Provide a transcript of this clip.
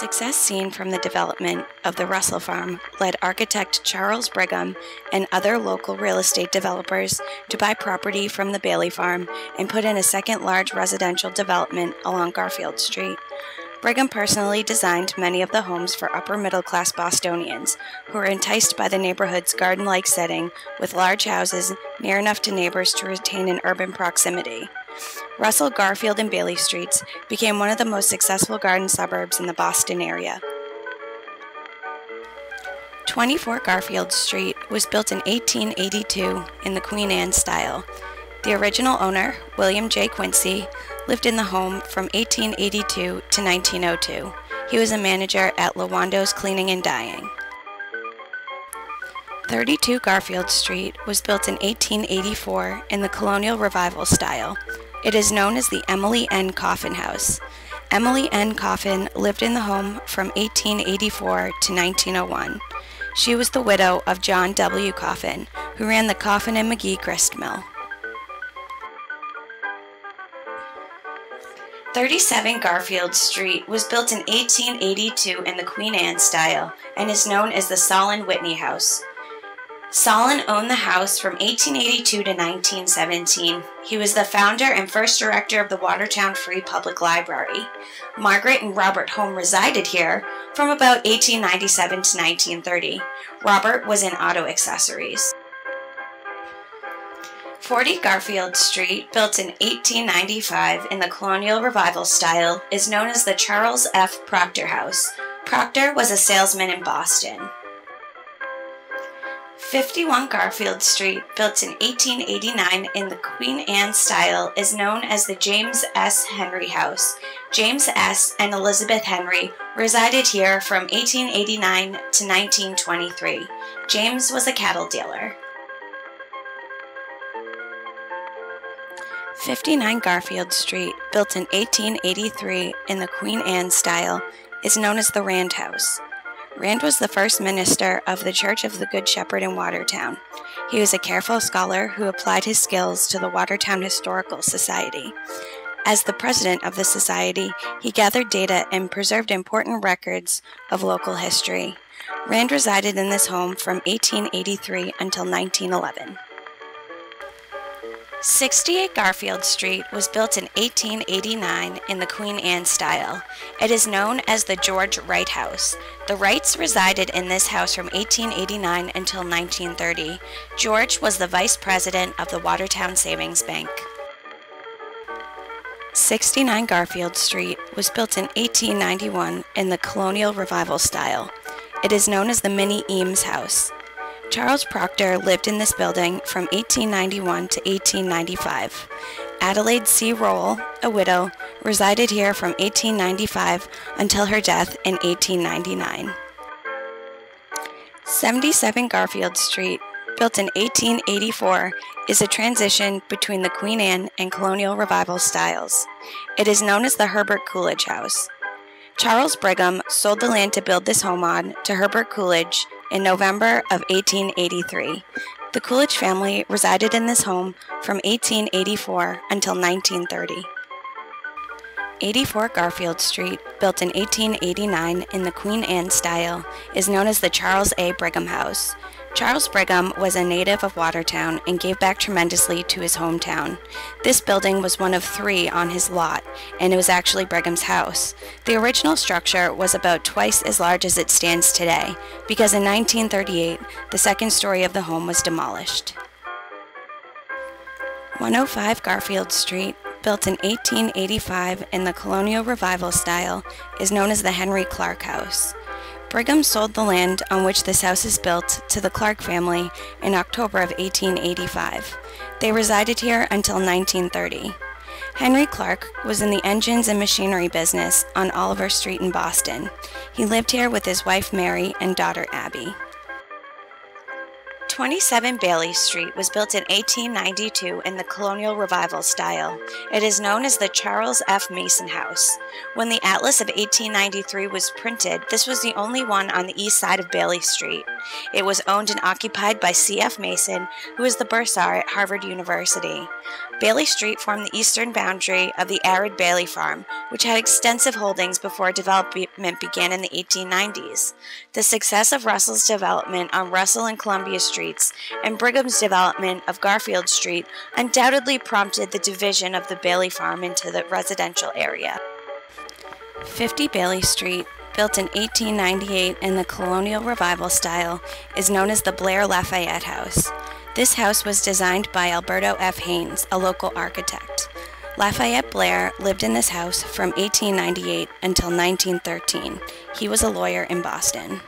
success seen from the development of the Russell Farm led architect Charles Brigham and other local real estate developers to buy property from the Bailey Farm and put in a second large residential development along Garfield Street. Brigham personally designed many of the homes for upper-middle-class Bostonians who were enticed by the neighborhood's garden-like setting with large houses near enough to neighbors to retain an urban proximity. Russell, Garfield, and Bailey Streets became one of the most successful garden suburbs in the Boston area. 24 Garfield Street was built in 1882 in the Queen Anne style. The original owner, William J. Quincy, lived in the home from 1882 to 1902. He was a manager at Lawando's Cleaning and Dyeing. 32 Garfield Street was built in 1884 in the Colonial Revival style. It is known as the Emily N. Coffin House. Emily N. Coffin lived in the home from 1884 to 1901. She was the widow of John W. Coffin, who ran the Coffin and McGee grist mill. 37 Garfield Street was built in 1882 in the Queen Anne style and is known as the Solon Whitney House. Solon owned the house from 1882 to 1917. He was the founder and first director of the Watertown Free Public Library. Margaret and Robert Home resided here from about 1897 to 1930. Robert was in auto accessories. 40 Garfield Street, built in 1895 in the Colonial Revival style, is known as the Charles F. Proctor House. Proctor was a salesman in Boston. 51 Garfield Street, built in 1889 in the Queen Anne style, is known as the James S. Henry House. James S. and Elizabeth Henry resided here from 1889 to 1923. James was a cattle dealer. 59 Garfield Street, built in 1883 in the Queen Anne style, is known as the Rand House. Rand was the first minister of the Church of the Good Shepherd in Watertown. He was a careful scholar who applied his skills to the Watertown Historical Society. As the president of the society, he gathered data and preserved important records of local history. Rand resided in this home from 1883 until 1911. 68 Garfield Street was built in 1889 in the Queen Anne style. It is known as the George Wright House. The Wrights resided in this house from 1889 until 1930. George was the vice president of the Watertown Savings Bank. 69 Garfield Street was built in 1891 in the Colonial Revival style. It is known as the Minnie Eames House. Charles Proctor lived in this building from 1891 to 1895. Adelaide C. Roll, a widow, resided here from 1895 until her death in 1899. 77 Garfield Street, built in 1884, is a transition between the Queen Anne and Colonial Revival styles. It is known as the Herbert Coolidge House. Charles Brigham sold the land to build this home on to Herbert Coolidge in November of 1883. The Coolidge family resided in this home from 1884 until 1930. 84 Garfield Street, built in 1889 in the Queen Anne style, is known as the Charles A. Brigham House. Charles Brigham was a native of Watertown and gave back tremendously to his hometown. This building was one of 3 on his lot, and it was actually Brigham's house. The original structure was about twice as large as it stands today, because in 1938, the second story of the home was demolished. 105 Garfield Street, built in 1885 in the Colonial Revival style, is known as the Henry Clark House. Brigham sold the land on which this house is built to the Clark family in October of 1885. They resided here until 1930. Henry Clark was in the engines and machinery business on Oliver Street in Boston. He lived here with his wife Mary and daughter Abby. 27 Bailey Street was built in 1892 in the Colonial Revival style. It is known as the Charles F. Mason House. When the Atlas of 1893 was printed, this was the only one on the east side of Bailey Street. It was owned and occupied by C.F. Mason, who was the bursar at Harvard University. Bailey Street formed the eastern boundary of the arid Bailey Farm, which had extensive holdings before development began in the 1890s. The success of Russell's development on Russell and Columbia Streets and Brigham's development of Garfield Street undoubtedly prompted the division of the Bailey Farm into the residential area. 50 Bailey Street, built in 1898 in the colonial revival style, is known as the Blair Lafayette House. This house was designed by Alberto F. Haynes, a local architect. Lafayette Blair lived in this house from 1898 until 1913. He was a lawyer in Boston.